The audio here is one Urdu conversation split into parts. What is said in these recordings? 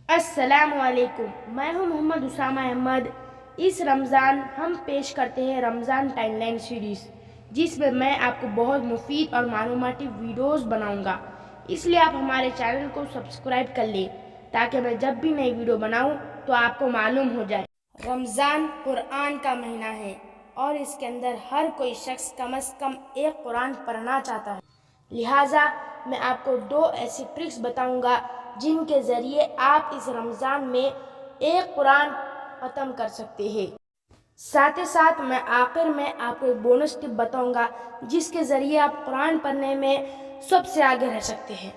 السلام علیکم، میں ہوں محمد اسامہ احمد۔ اس رمضان ہم پیش کرتے ہیں رمضان ٹائم لائن سیریز، جس میں میں آپ کو بہت مفید اور معلوماتی ویڈیوز بناؤں گا۔ اس لیے آپ ہمارے چینل کو سبسکرائب کر لیں تاکہ میں جب بھی نئی ویڈیو بناؤں تو آپ کو معلوم ہو جائے۔ رمضان قرآن کا مہینہ ہے اور اس کے اندر ہر کوئی شخص کم از کم ایک قرآن پڑھنا چاہتا ہے۔ لہٰذا میں آپ کو 2 ایسی ٹرکس بتاؤں گا جن کے ذریعے آپ اس رمضان میں ایک قرآن ختم کر سکتے ہیں۔ ساتھ ہی ساتھ میں آخر میں آپ کو ایک بونس ٹپ بتاؤں گا جس کے ذریعے آپ قرآن پڑھنے میں سب سے آگے رہ سکتے ہیں۔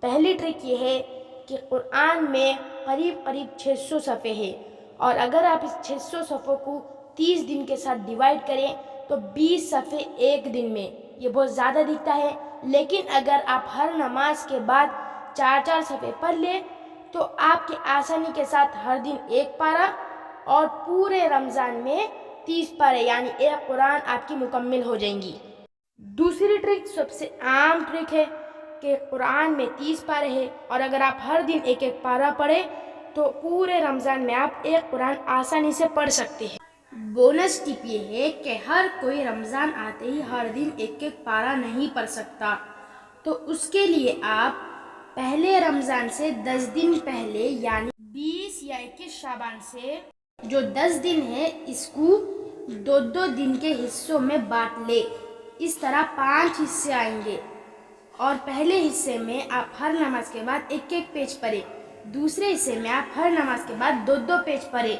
پہلی ٹرک یہ ہے کہ قرآن میں قریب 600 صفحے ہیں، اور اگر آپ اس 600 صفحوں کو 30 دن کے ساتھ ڈیوائڈ کریں تو 20 صفحے ایک دن میں، یہ بہت زیادہ دکھتا ہے، لیکن اگر آپ ہر نماز کے بعد 4 صفحے پڑھ لیں تو آپ کی آسانی کے ساتھ ہر دن ایک پارہ اور پورے رمضان میں 30 پارے یعنی ایک قرآن آپ کی مکمل ہو جائیں گی۔ دوسری ٹرک سب سے عام ٹرک ہے کہ قرآن میں 30 پارے ہیں، اور اگر آپ ہر دن ایک پارہ پڑھیں تو پورے رمضان میں آپ ایک قرآن آسانی سے پڑھ سکتے ہیں۔ بونس ٹپ یہ ہے کہ ہر کوئی رمضان آتے ہی ہر دن ایک پارہ نہیں پڑھ سکتا، تو اس کے لیے آپ پہلے رمضان سے 10 دن پہلے یعنی 20 یا 21 شعبان سے جو 10 دن ہے اس کو 2 دن کے حصوں میں بانٹ لے۔ اس طرح 5 حصے آئیں گے، اور پہلے حصے میں آپ ہر نماز کے بعد ایک پیج پڑھیں، دوسرے حصے میں آپ ہر نماز کے بعد 2 پیج پڑھیں،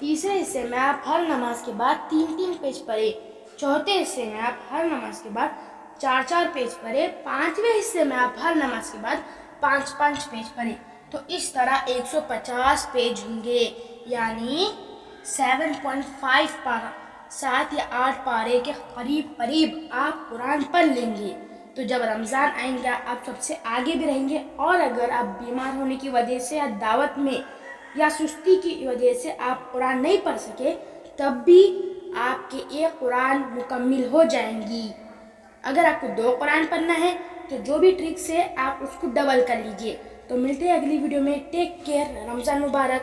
تیسرے حصے میں آپ ہر نماز کے بعد 3 پیج پڑھیں، چوتھے حصے میں آپ ہر نماز کے بعد 4 پیج پڑھیں، 5ویں حصے میں آپ ہر نماز کے بعد 5 پیج پڑھیں۔ تو اس طرح 150 پیج ہوں گے، یعنی 7.5 پارہ، 7 یا 8 پارے کے قریب آپ قرآن پڑھ لیں گے۔ تو جب رمضان آئیں گا آپ سب سے آگے بھی رہیں گے، اور اگر آپ بیمار ہونے کی وجہ سے یا دعوت میں یا سستی کی وجہ سے آپ قرآن نہیں پڑھ سکے تب بھی آپ کے ایک قرآن مکمل ہو جائیں گی۔ اگر آپ کو 2 قرآن پڑھنا ہے تو جو بھی ٹرکس ہے آپ اس کو ڈبل کر لیجئے۔ تو ملتے ہیں اگلی ویڈیو میں۔ ٹیک کیئر، رمضان مبارک۔